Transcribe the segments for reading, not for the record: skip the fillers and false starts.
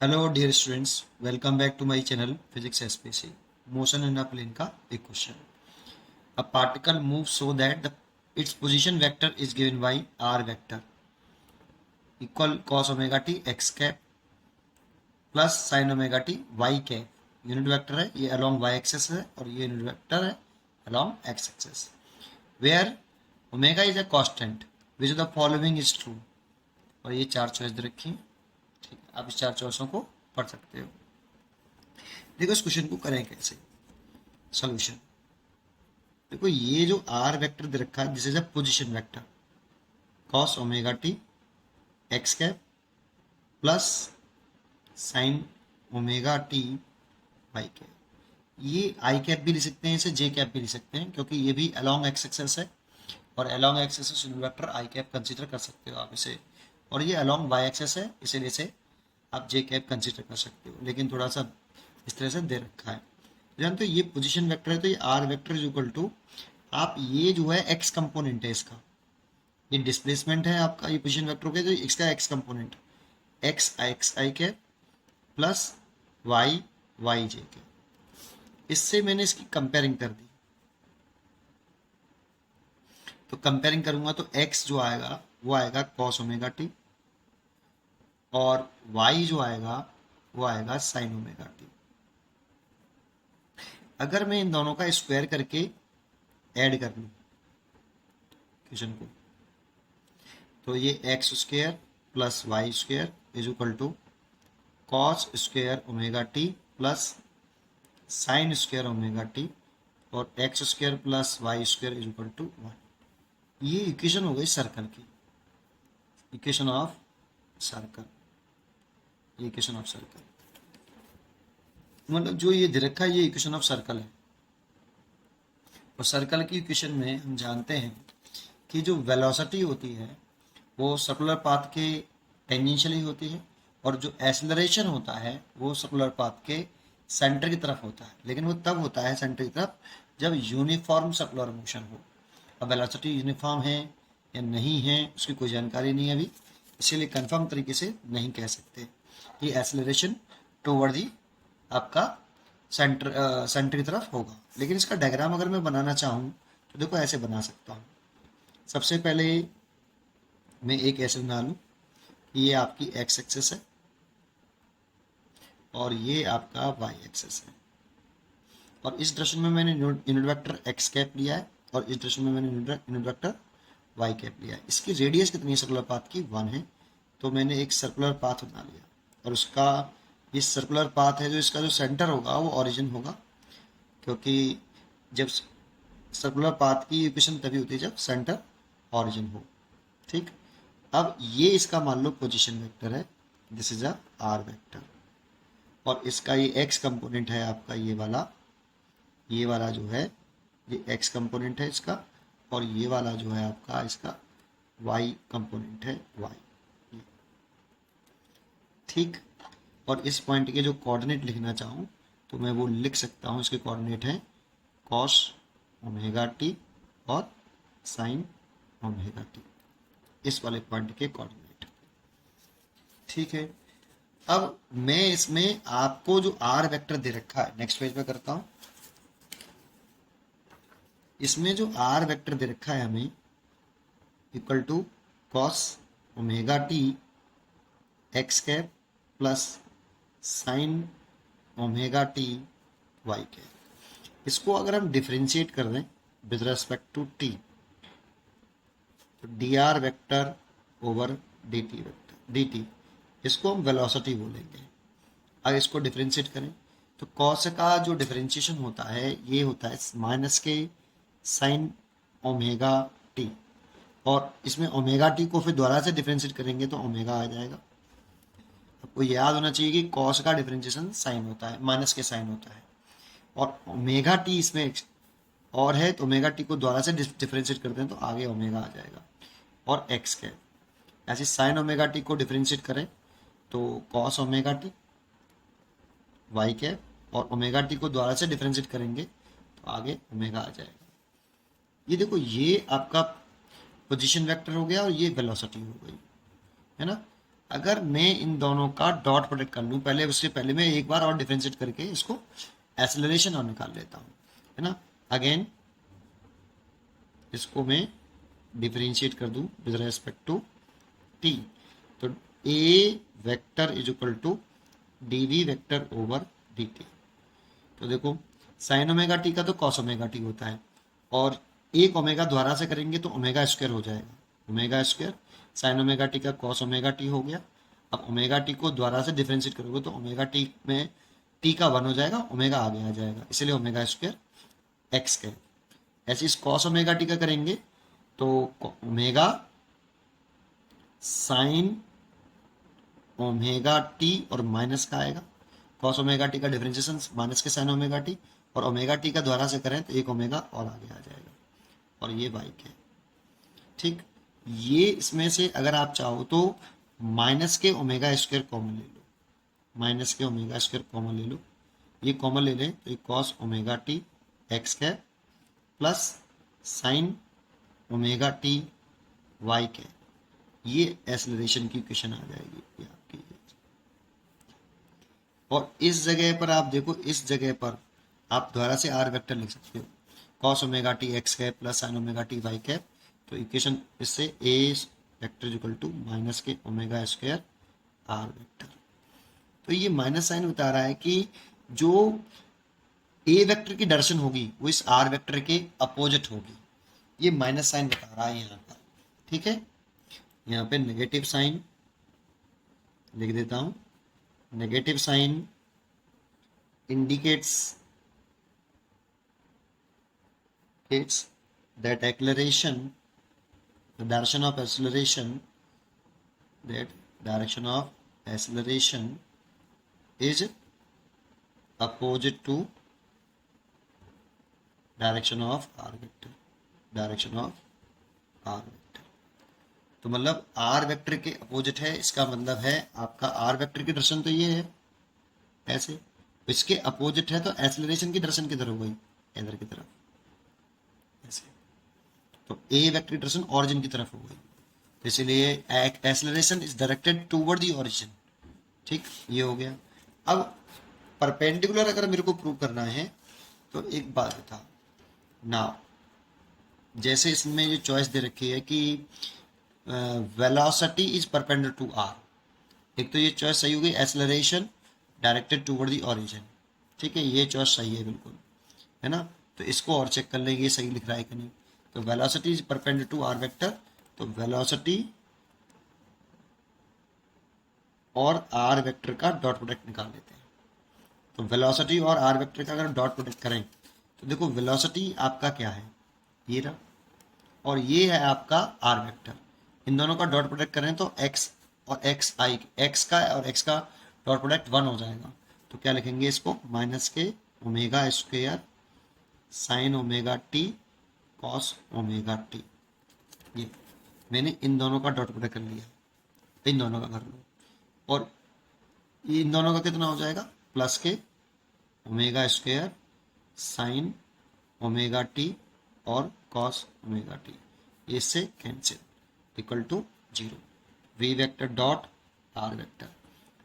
Hello dear students, welcome back to my channel physics SPC. Motion in a plane का एक question. A particle move so that the its position vector is given by R vector equal cos omega T X cap plus sine omega T Y cap. Unit vector है, ये along Y axis है और ये unit vector है along X axis. Where omega is a constant which the following is true. और ये चार choice दे रखी हैं। ठीक है, आप इस चार चॉइसों को पढ़ सकते हो। देखो इस क्वेश्चन को करें कैसे। सोल्यूशन। देखो ये जो आर वेक्टर दे रखा है, this is a position vector cos omega T X cap plus sine omega T Y cap. ये आई कैप भी लिख सकते हैं, इसे जे कैप भी लिख सकते हैं, क्योंकि ये भी अलोंग एक्स एक्सेस है और along X axis unit vector I cap consider कर सकते हो आप इसे। और ये अलोंग वाई एक्सेस है, इसीलिए इसे आप जे कैप कंसीडर कर सकते हो, लेकिन थोड़ा सा इस तरह से दे रखा है। जानते हो ये पोजीशन वेक्टर है, तो ये R vector is equal to, आप ये जो है एक्स कंपोनेंट है इसका, ये डिस्प्लेसमेंट है आपका, ये पोजीशन वेक्टर के, तो इसका एक्स कंपोनेंट एक्स आई के प्लस वाई वाई जे के। इससे मैंने इसकी कंपेयरिंग कर दी, तो कंपेयरिंग करूंगा तो एक्स जो आएगा वो आएगा कॉस ओमेगा टी और वाई जो आएगा वो आएगा साइन ओमेगा टी। अगर मैं इन दोनों का स्क्वायर करके ऐड कर लूँ क्वेश्चन को, तो ये X square plus Y square is equal to cos square omega T plus sine square omega T और X square plus Y square is equal to 1। ये इक्वेशन हो गई सर्कल की, इक्वेशन ऑफ सर्कल, ये equation of circle, मतलब जो ये दे रखा है ये इक्वेशन ऑफ सर्कल है। और सर्कल की इक्वेशन में हम जानते हैं कि जो वेलोसिटी होती है वो सर्कुलर पाथ के टेंजेंशियली होती है, और जो एक्सेलरेशन होता है वो सर्कुलर पाथ के सेंटर की तरफ होता है, लेकिन वो तब होता है सेंटर की तरफ जब यूनिफॉर्म सर्कुलर मोशन हो। अब वेलोसिटी यूनिफॉर्म है या नहीं है उसकी कोई जानकारी नहीं है अभी, इसीलिए कंफर्म तरीके से नहीं कह सकते कि एक्सेलरेशन टूवर्ड दी आपका सेंटर की तरफ होगा। लेकिन इसका डायग्राम अगर मैं बनाना चाहूँ तो देखो ऐसे बना सकता हूँ। सबसे पहले मैं एक ऐसे बना लूँ, ये आपकी एक्स एक्सेस है और ये आपका वाई एक्सेस है, और इस डायरेक्शन में मैंने यूनिट वेक्टर एक्स कैप लिया है और इस डायरेक्शन में मैंने यूनिट वेक्टर वाई कैप लिया है। इसकी रेडियस कितनी है सर्कुलर पाथ की, 1 है, तो मैंने एक सर्कुलर पाथ बना लिया और उसका ये सर्कुलर पाथ है, जो इसका जो सेंटर होगा वो ओरिजिन होगा, क्योंकि जब सर्कुलर पाथ की इक्वेशन तभी होती है जब सेंटर ओरिजिन हो। ठीक, अब ये इसका मान लो पोजीशन वेक्टर है, this is a R vector, और इसका ये एक्स कंपोनेंट है आपका, ये वाला जो है ये एक्स कंपोनेंट है इसका, और ये वाला जो है आपका इसका वाई कंपोनेंट है वाई। ठीक, और इस पॉइंट के जो कोऑर्डिनेट लिखना चाहूँ तो मैं वो लिख सकता हूँ, इसके कोऑर्डिनेट हैं कॉस ओमेगा टी और साइन ओमेगा टी, इस वाले पॉइंट के कोऑर्डिनेट। ठीक है, अब मैं इसमें आपको जो आर वेक्टर दे रखा है, नेक्स्ट पेज पे करता हूं। इसमें जो आर वेक्टर दे रखा है हमें equal to cos omega T X cap plus sine omega T Y cap. इसको अगर हम डिफ्रेंशिएट कर दें विद रेस्पेक्ट टू टी, तो D R vector over D T vector D T, इसको हम वेलोसिटी बोलेंगे। अगर इसको डिफ्रेंशिएट करें तो कॉस का जो डिफ्रेंशिएशन होता है ये होता है माइनस के साइन ओमेगा टी, और इसमें ओमेगा टी को फिर दोबारा से डिफ्रेंशिएट करेंगे तो ओमेगा आ जाएगा। आपको याद होना चाहिए कि कॉस का डिफ्रेंशिएशन साइन होता है, माइनस के साइन होता है, और ओमेगा टी इसमें और है, तो ओमेगा टी को दोबारा से डिफ्रेंशिएट करते हैं तो आगे ओमेगा आ जाएगा और एक्स के। ऐसे साइन ओमेगा टी को डिफ्रेंशिएट करें तो cos omega T Y cap, और ओमेगा टी को दोबारा से डिफ्रेंशिएट करेंगे तो आगे ओमेगा आ जाएगा। ये देखो ये आपका पोजीशन वेक्टर हो गया और ये वेलोसिटी हो गई, है ना। अगर मैं इन दोनों का डॉट प्रोडक्ट कर लूँ, पहले उससे पहले मैं एक बार और डिफरेंशिएट करके इसको एक्सेलरेशन और निकाल लेता हूँ, है ना। अगेन इसको मैं डिफरेंशिएट कर दूँ विद रेस्पेक्ट टू टी, तो A vector is equal to D V vector over D T. तो देखो साइन ओमेगा टी का तो कॉस ओमेगा टी होता है, और एक ओमेगा द्वारा से करेंगे तो ओमेगा स्क्वायर हो जाएगा, omega square sine omega T का कॉस ओमेगा टी हो गया। अब ओमेगा टी को द्वारा से डिफरेंशिएट करोगे तो ओमेगा टी में टी का 1 हो जाएगा, ओमेगा आगे आ जाएगा, इसलिए ओमेगा स्क्वायर एक्स के। ऐसे इस कॉस ओमेगा टी का करेंगे तो ओमेगा साइन ओमेगा टी और माइनस का आएगा, कॉस ओमेगा टी का डिफरेंशिएशन माइनस के साइन ओमेगा टी, और ओमेगा टी का द्वारा से करें तो एक ओमेगा और आगे आ जाएगा, और ये वाई के। ठीक, ये इसमें से अगर आप चाहो तो माइनस के ओमेगा स्क्वायर कॉमन ले लो, माइनस के ओमेगा स्क्वायर कॉमन ले लो, ये कॉमन ले लें तो ये कॉस ओमेगा टी एक्स के plus sine omega T Y के, ये एक्सेलरेशन की इक्वेशन आ जाएगी ये आपकी। और इस जगह पर आप देखो, इस जगह पर आप द्वारा से आर वेक्टर लिख सकते हो, cos omega T X cap plus sine omega T Y cap, तो इक्वेशन इससे A vector equal to minus के ओमेगा स्क्वायर आर वेक्टर। तो ये माइनस साइन बता रहा है कि जो ए वेक्टर की डायरेक्शन होगी वो इस आर वेक्टर के अपोजिट होगी, ये माइनस साइन बता रहा है यहाँ पर। ठीक है, यहाँ पे नेगेटिव साइन लिख देता हूँ, negative sine indicates that acceleration, the direction of acceleration, that direction of acceleration is opposite to direction of r vector, direction of r vector। तो मतलब r वेक्टर के अपोजिट है, इसका मतलब है आपका r वेक्टर की डायरेक्शन तो ये है ऐसे, इसके अपोजिट है तो एक्सेलरेशन की डायरेक्शन किधर हो गई, इधर की तरफ ऐसे, तो ए वेक्टर की डायरेक्शन ओरिजिन की तरफ हो गई, तो इसलिए acceleration is directed toward the origin. ठीक, ये हो गया। अब परपेंडिकुलर अगर मेरे को प्रूव करना है तो एक बात बता ना, जैसे इसमें ये चॉइस दे रखी है कि velocity is perpendicular to R, एक तो ये चॉइस सही हो गई, acceleration directed toward the origin. ठीक है, ये चॉइस सही है बिल्कुल, है ना। तो इसको और चेक कर लेंगे ये सही लिख रहा है कि नहीं। तो velocity is perpendicular to R vector, तो वेलोसिटी और आर वेक्टर का डॉट प्रोडक्ट निकाल लेते हैं। तो वेलोसिटी और आर वेक्टर का अगर डॉट प्रोडक्ट करें तो देखो वेलोसिटी आपका क्या है, ये रहा, और ये है आपका आर वेक्टर, इन दोनों का डॉट प्रोडक्ट करें तो एक्स और एक्स आई, एक्स का और एक्स का डॉट प्रोडक्ट 1 हो जाएगा, तो क्या लिखेंगे इसको, माइनस के omega square sine omega T cos omega T. ये मैंने इन दोनों का डॉट प्रोडक्ट कर लिया, इन दोनों का कर लो, और इन दोनों का कितना हो जाएगा, प्लस के omega square sine omega T और कॉस ओमेगा टी, इससे cancel, equal to 0, V vector dot R vector,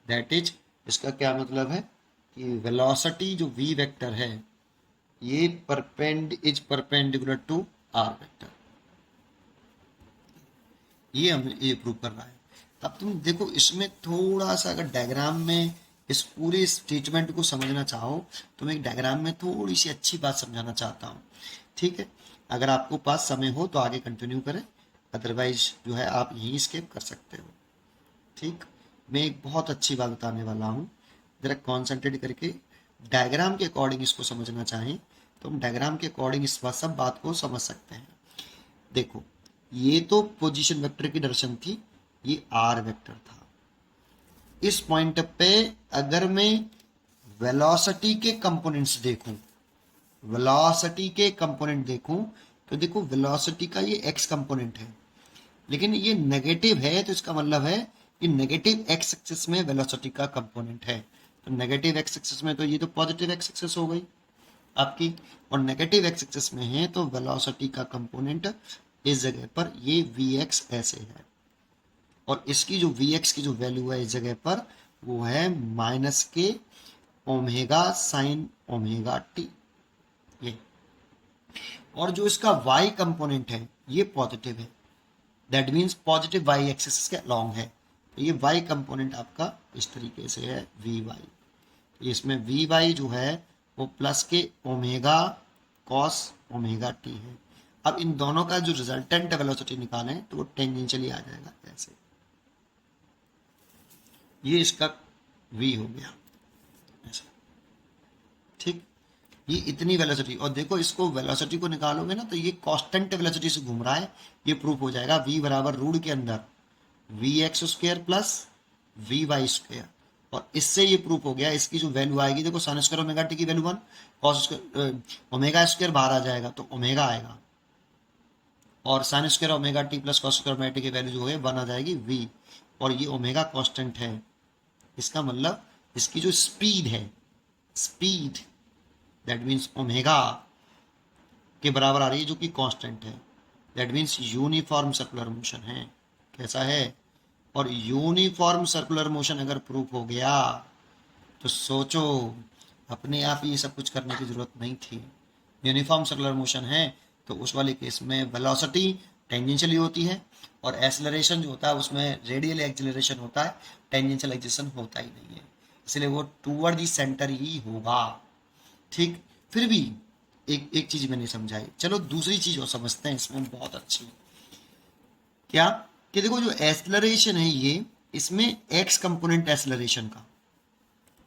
that is, इसका क्या मतलब है कि वेलोसिटी जो वी वेक्टर है ये परपेंडिकुलर टू आर वेक्टर, ये हमें ये प्रूव कर रहा है। अब तुम देखो इसमें थोड़ा सा अगर डायग्राम में इस पूरे स्टेटमेंट को समझना चाहो तो मैं एक डायग्राम में थोड़ी सी अच्छी बात समझाना चाहता हूँ। ठीक है, अगर आपको पास समय हो तो आगे कंटिन्यू करें, अदरवाइज जो है आप यहीं स्किप कर सकते हो। ठीक, मैं एक बहुत अच्छी बात बताने वाला हूँ, जरा कॉन्सेंट्रेट करके डायग्राम के अकॉर्डिंग इसको समझना चाहें तो हम डायग्राम के अकॉर्डिंग इस सब बात को समझ सकते हैं। देखो ये तो पोजीशन वेक्टर की डायरेक्शन थी, ये आर वेक्टर था। इस पॉइंट पे अगर मैं वेलोसिटी के कंपोनेंट्स देखूं, वेलोसिटी के कंपोनेंट देखूं तो देखो वेलोसिटी का ये एक्स कंपोनेंट है, लेकिन ये नेगेटिव है, तो इसका मतलब है ये नेगेटिव एक्स एक्सिस में वेलोसिटी का कंपोनेंट है, तो नेगेटिव एक्स एक्सिस में तो ये तो पॉजिटिव एक्स एक्सिस हो गई आपकी, और नेगेटिव एक्स एक्सिस में है तो वेलोसिटी का कंपोनेंट इस जगह पर ये वी एक्स ऐसे है, और इसकी जो वी एक्स की जो वैल्यू है इस जगह पर वो है माइनस के ओमेगा साइन ओमेगा टी, ये। और जो इसका y कंपोनेंट है ये पॉजिटिव है, that means positive y axis के अलॉन्ग है। तो ये y कंपोनेंट आपका इस तरीके से है वी वाई, इसमें वी वाई जो है वो प्लस के ओमेगा कॉस ओमेगा टी है। अब इन दोनों का जो रिजल्टेंट वेलोसिटी निकालें तो वो टेंजेंशियली आ जाएगा ऐसे, ये इसका v हो गया ऐसा, ठीक। ये इतनी वेलोसिटी, और देखो इसको वेलोसिटी को निकालोगे ना तो ये कांस्टेंट वेलोसिटी से घूम रहा है, ये प्रूफ हो जाएगा v बराबर रूट के अंदर V X square plus V Y square. और इससे ये प्रूफ हो गया, इसकी जो वैल्यू आएगी देखो साइन स्क्वायर ओमेगा टी की value 1, cos square omega square बाहर आ जाएगा तो ओमेगा आएगा, और sign square omega T plus cos square omega T की वैल्यू जो है 1 आ जाएगी v, और ये ओमेगा कांस्टेंट है। इसका मतलब इसकी जो स्पीड है, स्पीड दैट मीन्स ओमेगा के बराबर आ रही है जो कि कांस्टेंट है, that means uniform circular motion है। कैसा है? और यूनिफॉर्म सर्कुलर मोशन अगर प्रूफ हो गया तो सोचो अपने आप ही ये सब कुछ करने की जरूरत नहीं थी। यूनिफॉर्म सर्कुलर मोशन है तो उस वाले केस में वेलोसिटी टेंजेंशियली होती है, और एक्सेलरेशन जो होता है उसमें रेडियल एक्सेलरेशन होता है, टेंजेंशियल एक्सेलरेशन होता ही नहीं है, इसलिए वो टूवर्ड दी सेंटर ही होगा, ठीक। फिर भी एक चीज मैंने समझाई, चलो दूसरी चीज और समझते हैं इसमें बहुत अच्छी। क्या कि देखो जो एक्सेलरेशन है ये, इसमें एक्स कंपोनेंट एक्सेलरेशन का,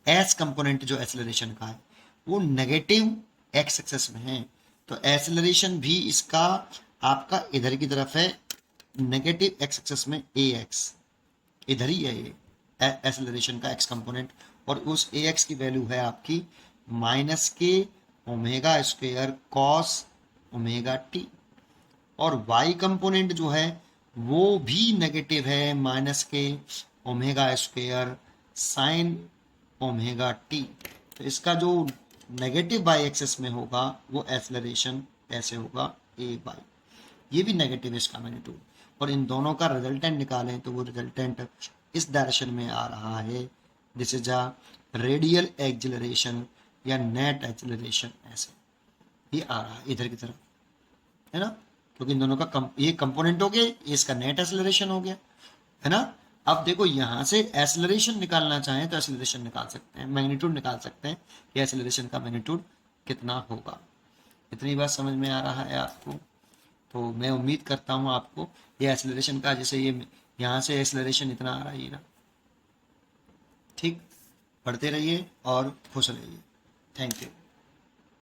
एस कंपोनेंट जो एक्सेलरेशन का है वो नेगेटिव एक्स एक्सेस में है, तो एक्सेलरेशन भी इसका आपका इधर की तरफ है नेगेटिव एक्स एक्सेस में, ए एक्स इधर ही है ये एक्सेलरेशन का एक्स कंपोनेंट, और उस ए एक्स की वैल्यू है आपकी माइनस के omega square cos omega T, और y कंपोनेंट जो है वो भी नेगेटिव है माइनस के omega square sine omega T. तो इसका जो नेगेटिव y एक्सेस में होगा वो एक्सेलरेशन ऐसे होगा a बाई, ये भी नेगेटिव है इसका मैग्नीट्यूड, और इन दोनों का रिजल्टेंट निकालें तो वो रिजल्टेंट इस डायरेक्शन में आ रहा है, this is a radial acceleration या नेट एक्सेलरेशन, ऐसे ये आ रहा है इधर की तरफ, है ना, क्योंकि इन दोनों का ये कंपोनेंट हो गया, ये इसका नेट एक्सेलरेशन हो गया, है ना। अब देखो यहाँ से एक्सेलरेशन निकालना चाहें तो एक्सेलरेशन निकाल सकते हैं, मैग्नीट्यूड निकाल सकते हैं कि एक्सेलरेशन का मैग्नीट्यूड कितना होगा। इतनी बात समझ में आ रहा है आपको? तो मैं उम्मीद करता हूँ आपको ये एक्सेलरेशन का, जैसे ये यहाँ से एक्सेलरेशन इतना आ रहा है ना, ठीक। पढ़ते रहिए और खुश रहिए। Thank you.